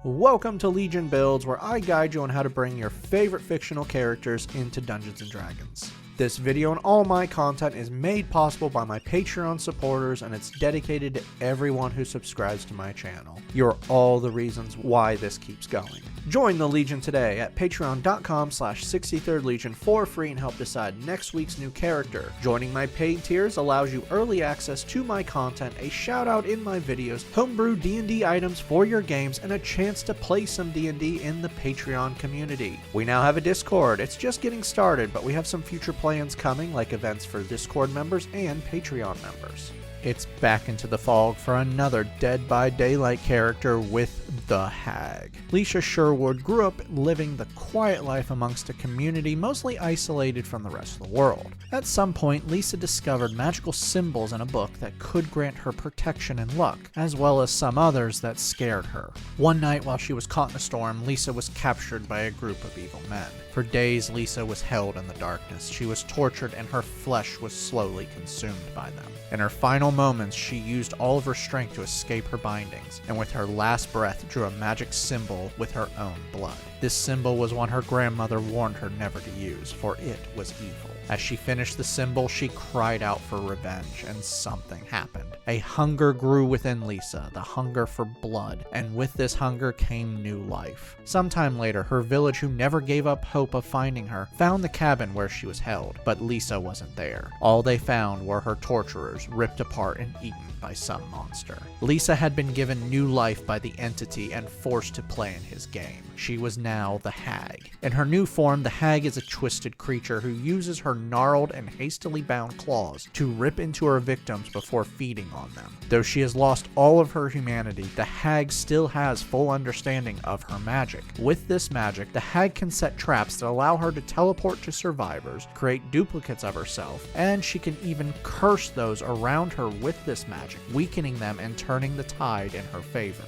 Welcome to Legion Builds, where I guide you on how to bring your favorite fictional characters into Dungeons & Dragons. This video and all my content is made possible by my Patreon supporters, and it's dedicated to everyone who subscribes to my channel. You're all the reasons why this keeps going. Join the Legion today at patreon.com/63rdlegion for free and help decide next week's new character. Joining my paid tiers allows you early access to my content, a shout out in my videos, homebrew D&D items for your games, and a chance to play some D&D in the Patreon community. We now have a Discord. It's just getting started, but we have some future plans coming, like events for Discord members and Patreon members. It's back into the fog for another Dead by Daylight character with the Hag. Leisha Sherwood grew up living the quiet life amongst a community mostly isolated from the rest of the world. At some point, Lisa discovered magical symbols in a book that could grant her protection and luck, as well as some others that scared her. One night while she was caught in a storm, Lisa was captured by a group of evil men. For days, Lisa was held in the darkness. She was tortured and her flesh was slowly consumed by them. In her final moments, she used all of her strength to escape her bindings, and with her last breath drew a magic symbol with her own blood. This symbol was one her grandmother warned her never to use, for it was evil. As she finished the symbol, she cried out for revenge, and something happened. A hunger grew within Lisa, the hunger for blood, and with this hunger came new life. Sometime later, her village, who never gave up hope of finding her, found the cabin where she was held, but Lisa wasn't there. All they found were her torturers, ripped apart and eaten by some monster. Lisa had been given new life by the entity and forced to play in his game. She was now the Hag. In her new form, the Hag is a twisted creature who uses her gnarled and hastily bound claws to rip into her victims before feeding on them. Though she has lost all of her humanity, the Hag still has full understanding of her magic. With this magic, the Hag can set traps that allow her to teleport to survivors, create duplicates of herself, and she can even curse those around her with this magic, weakening them and turning the tide in her favor.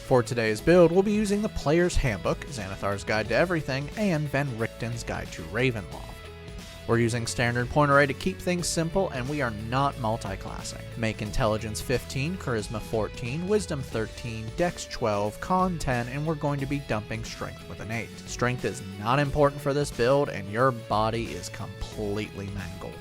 For today's build, we'll be using the Player's Handbook, Xanathar's Guide to Everything, and Van Richten's Guide to Ravenloft. We're using standard point array to keep things simple, and we are not multi-classing. Make Intelligence 15, Charisma 14, Wisdom 13, Dex 12, Con 10, and we're going to be dumping Strength with an 8. Strength is not important for this build, and your body is completely mangled.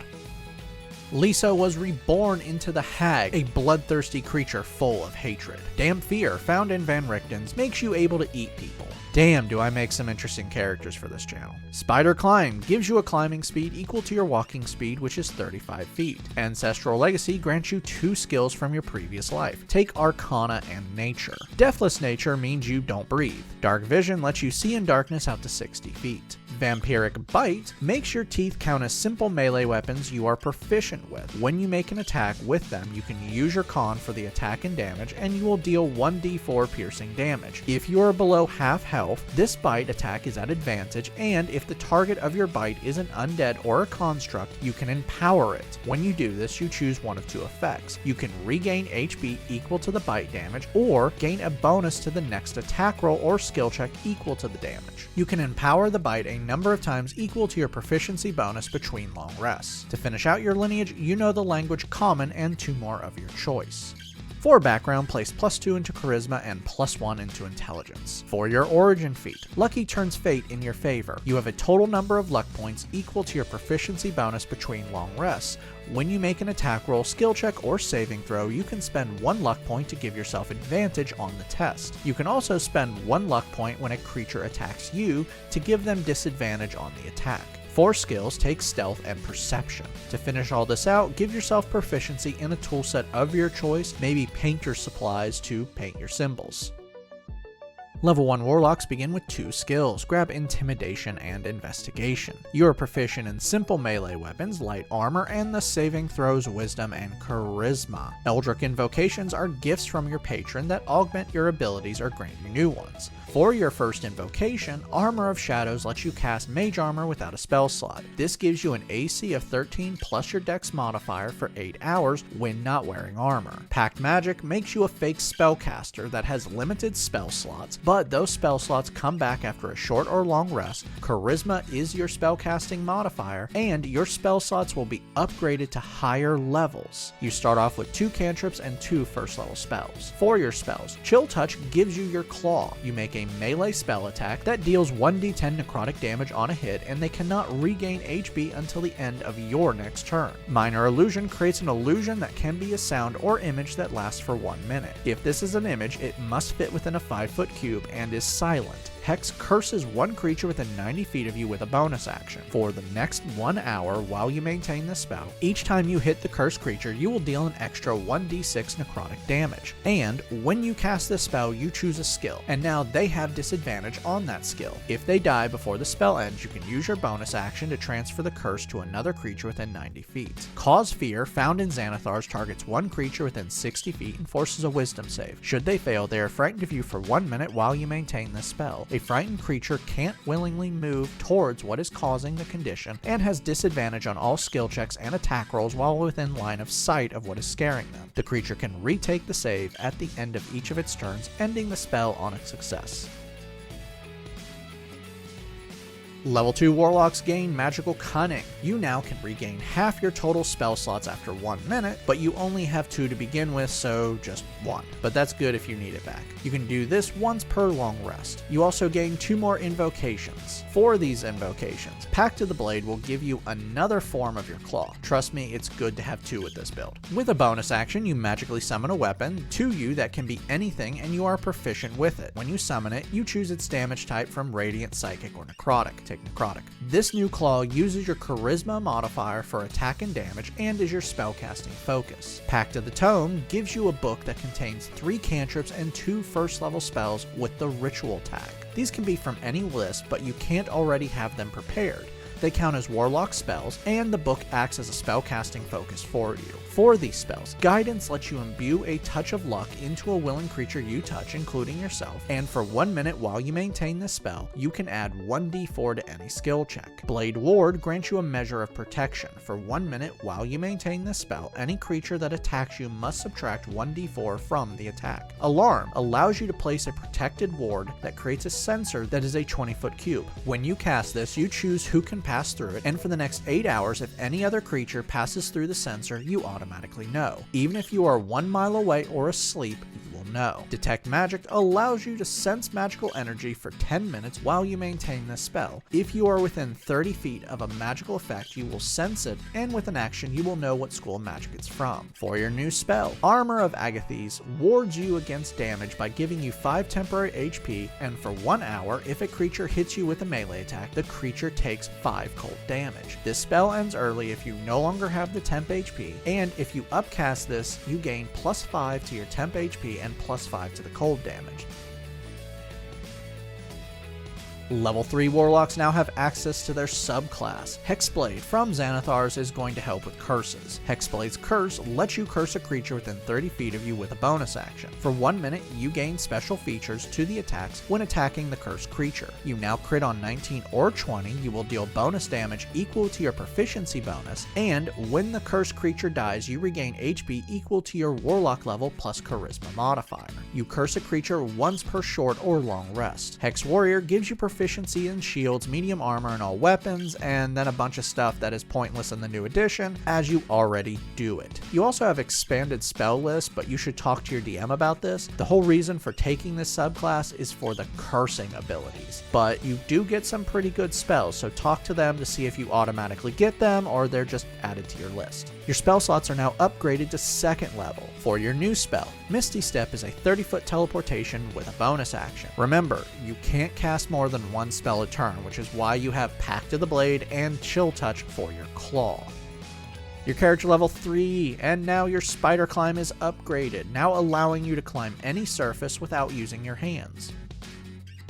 Lisa was reborn into the Hag, a bloodthirsty creature full of hatred. Damn Fear, found in Van Richten's, makes you able to eat people. Damn, do I make some interesting characters for this channel. Spider Climb gives you a climbing speed equal to your walking speed, which is 35 feet. Ancestral Legacy grants you 2 skills from your previous life. Take Arcana and Nature. Deathless Nature means you don't breathe. Dark Vision lets you see in darkness out to 60 feet. Vampiric Bite makes your teeth count as simple melee weapons you are proficient with. When you make an attack with them, you can use your con for the attack and damage, and you will deal 1d4 piercing damage. If you are below half health, this bite attack is at advantage, and if the target of your bite is an undead or a construct, you can empower it. When you do this, you choose one of 2 effects. You can regain HP equal to the bite damage, or gain a bonus to the next attack roll or skill check equal to the damage. You can empower the bite a number of times equal to your proficiency bonus between long rests. To finish out your lineage, you know the language Common and 2 more of your choice. For background, place +2 into Charisma and +1 into Intelligence. For your origin feat, Lucky turns fate in your favor. You have a total number of luck points equal to your proficiency bonus between long rests. When you make an attack roll, skill check, or saving throw, you can spend 1 luck point to give yourself advantage on the test. You can also spend 1 luck point when a creature attacks you to give them disadvantage on the attack. 4 skills take Stealth and Perception. To finish all this out, give yourself proficiency in a toolset of your choice, maybe paint your supplies to paint your symbols. Level 1 Warlocks begin with 2 skills, grab Intimidation and Investigation. You are proficient in simple melee weapons, light armor, and the saving throws Wisdom and Charisma. Eldritch Invocations are gifts from your patron that augment your abilities or grant you new ones. For your first invocation, Armor of Shadows lets you cast Mage Armor without a spell slot. This gives you an AC of 13 plus your Dex modifier for 8 hours when not wearing armor. Pact Magic makes you a fake spellcaster that has limited spell slots, but those spell slots come back after a short or long rest. Charisma is your spellcasting modifier, and your spell slots will be upgraded to higher levels. You start off with 2 cantrips and 2 first level spells. For your spells, Chill Touch gives you your Claw. You make a melee spell attack that deals 1d10 necrotic damage on a hit, and they cannot regain HP until the end of your next turn. Minor Illusion creates an illusion that can be a sound or image that lasts for 1 minute. If this is an image, it must fit within a 5-foot cube and is silent. Hex curses one creature within 90 feet of you with a bonus action. For the next 1 hour while you maintain this spell, each time you hit the cursed creature, you will deal an extra 1d6 necrotic damage. And when you cast this spell, you choose a skill, and now they have disadvantage on that skill. If they die before the spell ends, you can use your bonus action to transfer the curse to another creature within 90 feet. Cause Fear, found in Xanathars, targets one creature within 60 feet and forces a wisdom save. Should they fail, they are frightened of you for 1 minute while you maintain this spell. A frightened creature can't willingly move towards what is causing the condition and has disadvantage on all skill checks and attack rolls while within line of sight of what is scaring them. The creature can retake the save at the end of each of its turns, ending the spell on a success. Level 2 Warlocks gain Magical Cunning. You now can regain half your total spell slots after 1 minute, but you only have 2 to begin with, so just 1. But that's good if you need it back. You can do this once per long rest. You also gain 2 more invocations. For these invocations, Pact of the Blade will give you another form of your claw. Trust me, it's good to have 2 with this build. With a bonus action, you magically summon a weapon to you that can be anything and you are proficient with it. When you summon it, you choose its damage type from Radiant, Psychic, or Necrotic. Necrotic. This new claw uses your charisma modifier for attack and damage and is your spellcasting focus. Pact of the Tome gives you a book that contains 3 cantrips and 2 first level spells with the ritual tag. These can be from any list, but you can't already have them prepared. They count as warlock spells, and the book acts as a spellcasting focus for you. For these spells, Guidance lets you imbue a touch of luck into a willing creature you touch, including yourself, and for 1 minute while you maintain this spell, you can add 1d4 to any skill check. Blade Ward grants you a measure of protection. For 1 minute while you maintain this spell, any creature that attacks you must subtract 1d4 from the attack. Alarm allows you to place a protected ward that creates a sensor that is a 20-foot cube. When you cast this, you choose who can pass through it, and for the next 8 hours, if any other creature passes through the sensor, you automatically know. Even if you are 1 mile away or asleep, you will know. Detect Magic allows you to sense magical energy for 10 minutes while you maintain this spell. If you are within 30 feet of a magical effect, you will sense it, and with an action, you will know what school of magic it's from. For your new spell, Armor of Agathes wards you against damage by giving you 5 temporary HP, and for 1 hour, if a creature hits you with a melee attack, the creature takes 5 cold damage. This spell ends early if you no longer have the temp HP, and if you upcast this, you gain +5 to your temp HP and +5 to the cold damage. Level 3 Warlocks now have access to their subclass. Hexblade from Xanathars is going to help with curses. Hexblade's curse lets you curse a creature within 30 feet of you with a bonus action. For 1 minute, you gain special features to the attacks when attacking the cursed creature. You now crit on 19 or 20, you will deal bonus damage equal to your proficiency bonus, and when the cursed creature dies, you regain HP equal to your Warlock level plus charisma modifier. You curse a creature once per short or long rest. Hex Warrior gives you proficiency in shields, medium armor, and all weapons, and then a bunch of stuff that is pointless in the new edition, as you already do it. You also have expanded spell lists, but you should talk to your DM about this. The whole reason for taking this subclass is for the cursing abilities, but you do get some pretty good spells, so talk to them to see if you automatically get them or they're just added to your list. Your spell slots are now upgraded to 2nd level. For your new spell, Misty Step is a 30-foot teleportation with a bonus action. Remember, you can't cast more than 1 spell a turn, which is why you have Pact of the Blade and Chill Touch for your claw. Your character level 3, and now your spider climb is upgraded, now allowing you to climb any surface without using your hands.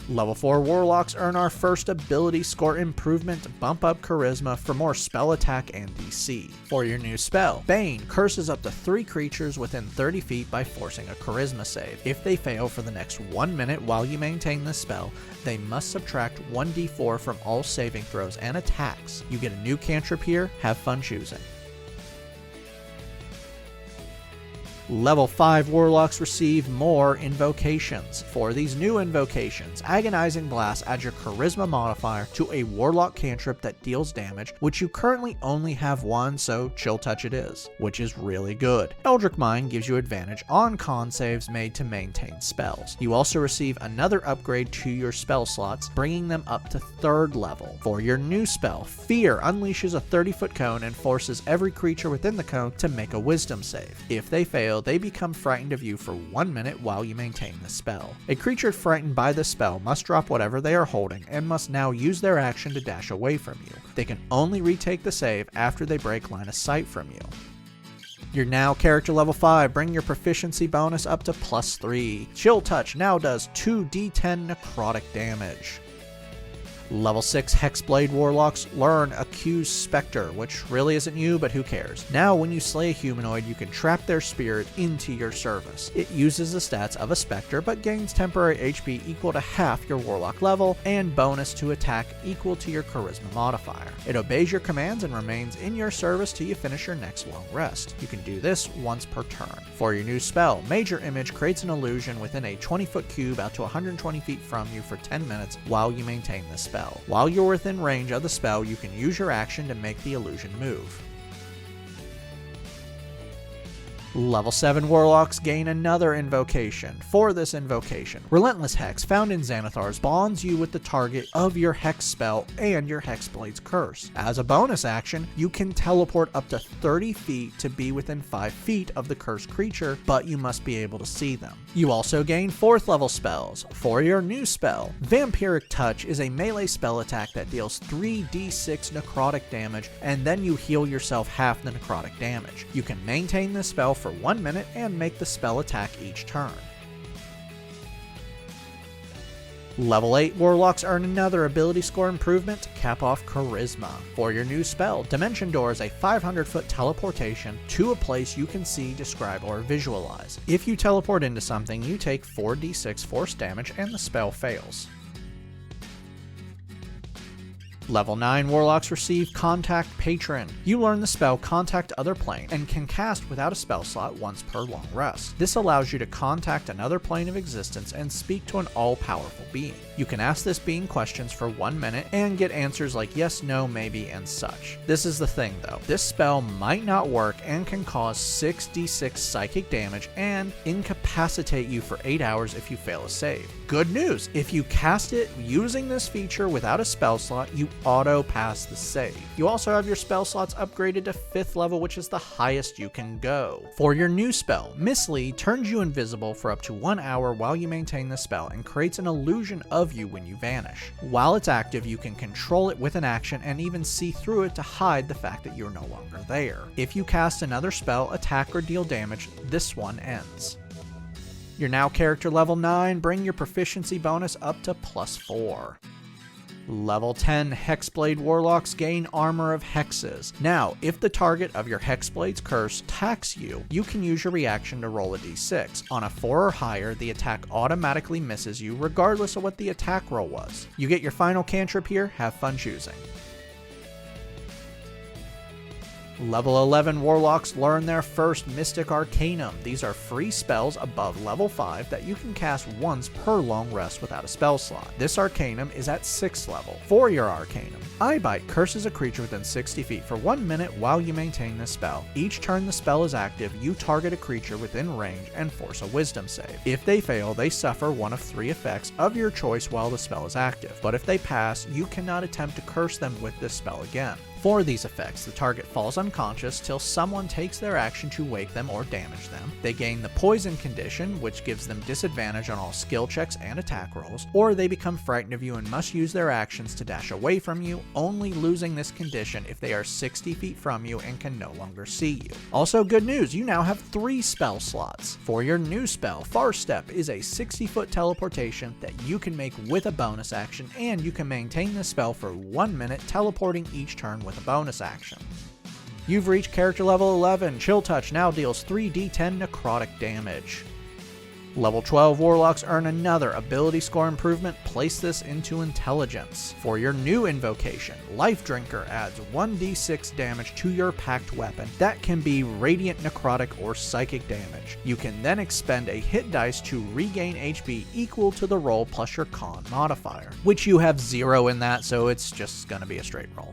Level 4 Warlocks earn our first ability score improvement, bump up charisma for more spell attack and DC. For your new spell, Bane curses up to 3 creatures within 30 feet by forcing a charisma save. If they fail for the next 1 minute while you maintain this spell, they must subtract 1d4 from all saving throws and attacks. You get a new cantrip here, have fun choosing. Level 5 Warlocks receive more invocations. For these new invocations, Agonizing Blast adds your Charisma modifier to a Warlock cantrip that deals damage, which you currently only have one, so Chill Touch it is, which is really good. Eldritch Mind gives you advantage on con saves made to maintain spells. You also receive another upgrade to your spell slots, bringing them up to 3rd level. For your new spell, Fear unleashes a 30-foot cone and forces every creature within the cone to make a wisdom save. If they fail, they become frightened of you for 1 minute while you maintain the spell. A creature frightened by this spell must drop whatever they are holding and must now use their action to dash away from you. They can only retake the save after they break line of sight from you. You're now character level 5, bring your proficiency bonus up to +3. Chill Touch now does 2d10 necrotic damage. Level 6 Hexblade Warlocks learn Accused Spectre, which really isn't you, but who cares. Now when you slay a humanoid, you can trap their spirit into your service. It uses the stats of a Spectre, but gains temporary HP equal to half your Warlock level, and bonus to attack equal to your Charisma modifier. It obeys your commands and remains in your service till you finish your next long rest. You can do this once per turn. For your new spell, Major Image creates an illusion within a 20-foot cube out to 120 feet from you for 10 minutes while you maintain the spell. While you're within range of the spell, you can use your action to make the illusion move. Level 7 Warlocks gain another invocation. For this invocation, Relentless Hex found in Xanathar's bonds you with the target of your Hex spell and your Hexblade's curse. As a bonus action, you can teleport up to 30 feet to be within 5 feet of the cursed creature, but you must be able to see them. You also gain 4th level spells. For your new spell, Vampiric Touch is a melee spell attack that deals 3d6 necrotic damage, and then you heal yourself half the necrotic damage. You can maintain this spell for 1 minute and make the spell attack each turn. Level 8 Warlocks earn another ability score improvement to cap off Charisma. For your new spell, Dimension Door is a 500-foot teleportation to a place you can see, describe, or visualize. If you teleport into something, you take 4d6 force damage and the spell fails. Level 9 Warlocks receive Contact Patron. You learn the spell Contact Other Plane and can cast without a spell slot once per long rest. This allows you to contact another plane of existence and speak to an all-powerful being. You can ask this being questions for 1 minute and get answers like yes, no, maybe, and such. This is the thing though, this spell might not work and can cause 6d6 psychic damage and incapacitate you for 8 hours if you fail a save. Good news, if you cast it using this feature without a spell slot, you auto pass the save. You also have your spell slots upgraded to 5th level, which is the highest you can go. For your new spell, Mislead turns you invisible for up to 1 hour while you maintain the spell and creates an illusion of you when you vanish. While it's active, you can control it with an action and even see through it to hide the fact that you're no longer there. If you cast another spell, attack, or deal damage, this one ends. You're now character level 9, bring your proficiency bonus up to +4. Level 10 Hexblade Warlocks gain Armor of Hexes. Now, if the target of your Hexblade's curse attacks you, you can use your reaction to roll a d6. On a 4 or higher, the attack automatically misses you regardless of what the attack roll was. You get your final cantrip here, have fun choosing. Level 11 Warlocks learn their first Mystic Arcanum. These are free spells above level 5 that you can cast once per long rest without a spell slot. This Arcanum is at 6th level. For your Arcanum, Eyebite curses a creature within 60 feet for 1 minute while you maintain this spell. Each turn the spell is active, you target a creature within range and force a wisdom save. If they fail, they suffer one of 3 effects of your choice while the spell is active, but if they pass, you cannot attempt to curse them with this spell again. For these effects, the target falls unconscious till someone takes their action to wake them or damage them. They gain the poison condition, which gives them disadvantage on all skill checks and attack rolls, or they become frightened of you and must use their actions to dash away from you, only losing this condition if they are 60 feet from you and can no longer see you. Also good news, you now have 3 spell slots. For your new spell, Far Step is a 60-foot teleportation that you can make with a bonus action, and you can maintain this spell for 1 minute, teleporting each turn with a bonus action. You've reached character level 11. Chill Touch now deals 3d10 necrotic damage. Level 12 Warlocks earn another ability score improvement, place this into Intelligence. For your new invocation, Life Drinker adds 1d6 damage to your packed weapon that can be radiant, necrotic, or psychic damage. You can then expend a hit dice to regain HP equal to the roll plus your con modifier, which you have 0 in that, so it's just gonna be a straight roll.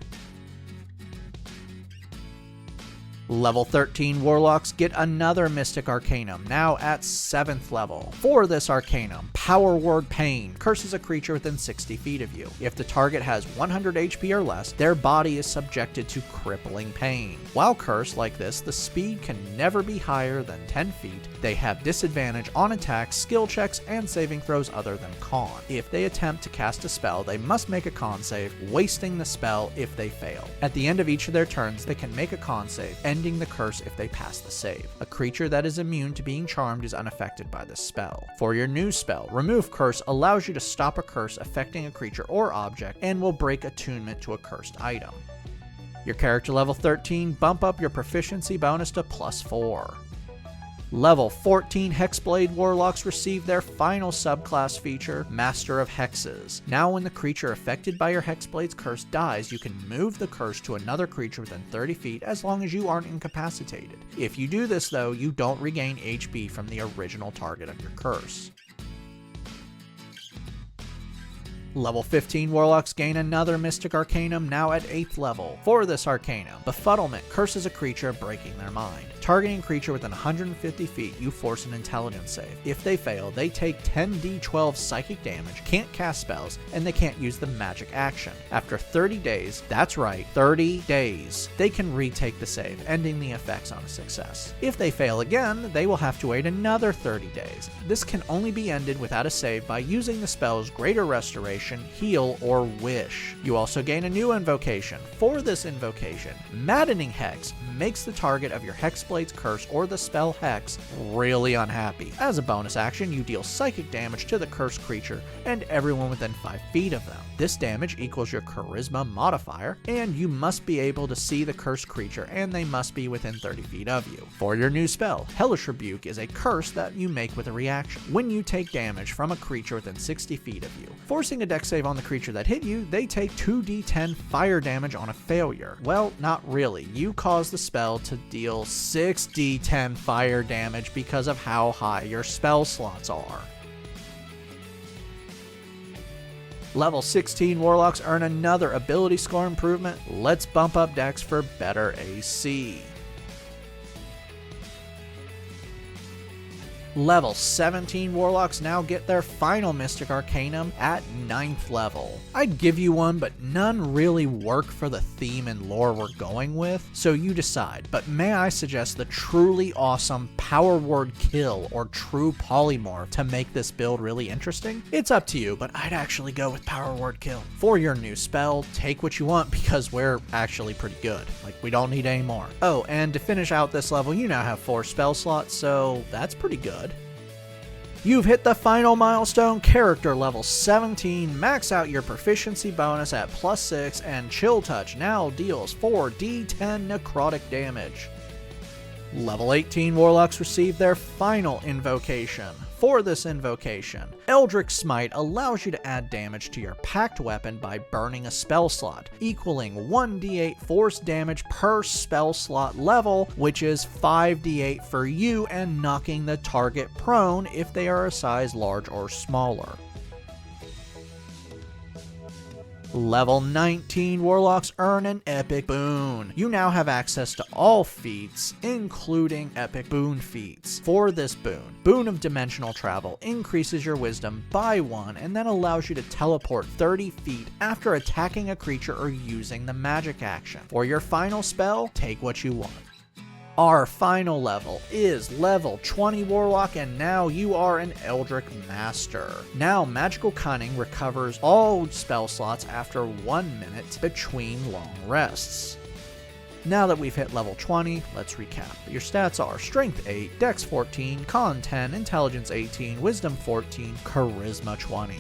Level 13 Warlocks get another Mystic Arcanum, now at 7th level. For this Arcanum, Power Word Pain curses a creature within 60 feet of you. If the target has 100 HP or less, their body is subjected to crippling pain. While cursed like this, the speed can never be higher than 10 feet. They have disadvantage on attacks, skill checks, and saving throws other than con. If they attempt to cast a spell, they must make a con save, wasting the spell if they fail. At the end of each of their turns, they can make a con save, ending the curse if they pass the save. A creature that is immune to being charmed is unaffected by this spell. For your new spell, Remove Curse allows you to stop a curse affecting a creature or object and will break attunement to a cursed item. Your character level 13, bump up your proficiency bonus to +4. Level 14 Hexblade Warlocks receive their final subclass feature, Master of Hexes. Now when the creature affected by your Hexblade's curse dies, you can move the curse to another creature within 30 feet as long as you aren't incapacitated. If you do this though, you don't regain HP from the original target of your curse. Level 15 Warlocks gain another Mystic Arcanum, now at 8th level. For this Arcanum, Befuddlement curses a creature, breaking their mind. Targeting a creature within 150 feet, you force an Intelligence save. If they fail, they take 10d12 psychic damage, can't cast spells, and they can't use the magic action. After 30 days, that's right, 30 days, they can retake the save, ending the effects on a success. If they fail again, they will have to wait another 30 days. This can only be ended without a save by using the spells Greater Restoration, Heal, or Wish. You also gain a new invocation. For this invocation, Maddening Hex makes the target of your Hexblade's curse or the spell Hex really unhappy. As a bonus action, you deal psychic damage to the cursed creature and everyone within 5 feet of them. This damage equals your charisma modifier, and you must be able to see the cursed creature and they must be within 30 feet of you. For your new spell, Hellish Rebuke is a curse that you make with a reaction. When you take damage from a creature within 60 feet of you, forcing a dex save on the creature that hit you, they take 2d10 fire damage on a failure. Well, not really. You cause the spell to deal 6d10 fire damage because of how high your spell slots are. Level 16 Warlocks earn another ability score improvement. Let's bump up dex for better AC. Level 17 Warlocks now get their final Mystic Arcanum at 9th level. I'd give you one, but none really work for the theme and lore we're going with, so you decide. But may I suggest the truly awesome Power Word Kill or True Polymorph to make this build really interesting? It's up to you, but I'd actually go with Power Word Kill. For your new spell, take what you want because we're actually pretty good. Like, we don't need any more. Oh, and to finish out this level, you now have 4 spell slots, so that's pretty good. You've hit the final milestone, character level 17, max out your proficiency bonus at +6, and Chill Touch now deals 4d10 necrotic damage. Level 18 Warlocks receive their final invocation. For this invocation, Eldritch Smite allows you to add damage to your packed weapon by burning a spell slot, equaling 1d8 force damage per spell slot level, which is 5d8 for you, and knocking the target prone if they are a size large or smaller. Level 19 Warlocks earn an Epic Boon. You now have access to all feats, including Epic Boon feats. For this boon, Boon of Dimensional Travel increases your wisdom by 1 and then allows you to teleport 30 feet after attacking a creature or using the magic action. For your final spell, take what you want. Our final level is level 20 Warlock, and now you are an Eldritch Master. Now Magical Cunning recovers all spell slots after 1 minute between long rests. Now that we've hit level 20, let's recap. Your stats are Strength 8, Dex 14, Con 10, Intelligence 18, Wisdom 14, Charisma 20.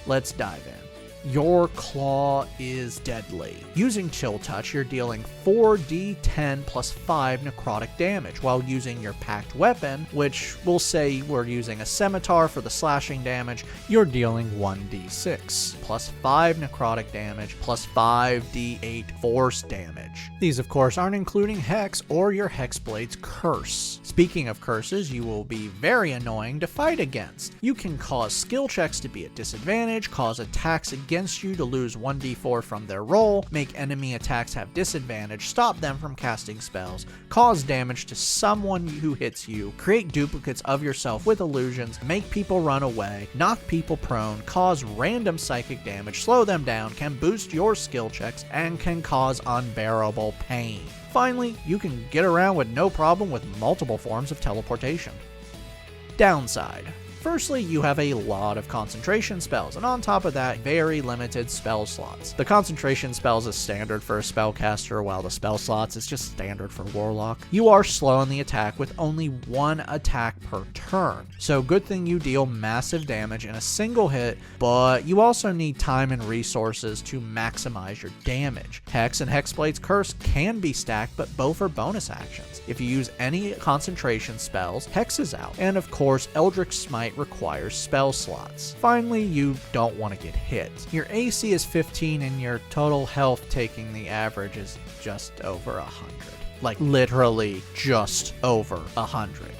Let's dive in. your claw is deadly. Using Chill Touch, you're dealing 4d10 plus 5 necrotic damage, while using your packed weapon, which we'll say we're using a scimitar for the slashing damage, you're dealing 1d6 plus 5 necrotic damage plus 5d8 force damage. These of course aren't including Hex or your Hexblade's curse. Speaking of curses, you will be very annoying to fight against. You can cause skill checks to be at disadvantage, cause attacks against you to lose 1d4 from their roll, make enemy attacks have disadvantage, stop them from casting spells, cause damage to someone who hits you, create duplicates of yourself with illusions, make people run away, knock people prone, cause random psychic damage, slow them down, can boost your skill checks, and can cause unbearable pain. Finally, you can get around with no problem with multiple forms of teleportation. Downside. Firstly, you have a lot of concentration spells, and on top of that, very limited spell slots. The concentration spells is standard for a spellcaster, while the spell slots is just standard for Warlock. You are slow on the attack with only one attack per turn, so good thing you deal massive damage in a single hit, but you also need time and resources to maximize your damage. Hex and Hexblade's Curse can be stacked, but both are bonus actions. If you use any concentration spells, Hex is out, and of course, Eldritch Smite requires spell slots. Finally, you don't want to get hit. Your AC is 15 and your total health, taking the average, is just over 100. Like literally just over 100.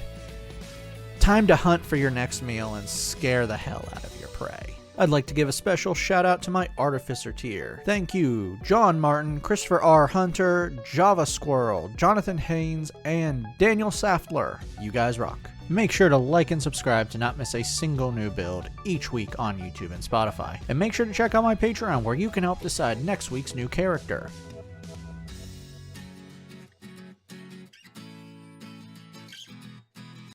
Time to hunt for your next meal and scare the hell out of your prey. I'd like to give a special shout out to my Artificer tier. Thank you, John Martin, Christopher R. Hunter, Java Squirrel, Jonathan Haynes, and Daniel Saftler. You guys rock. Make sure to like and subscribe to not miss a single new build each week on YouTube and Spotify. And make sure to check out my Patreon where you can help decide next week's new character.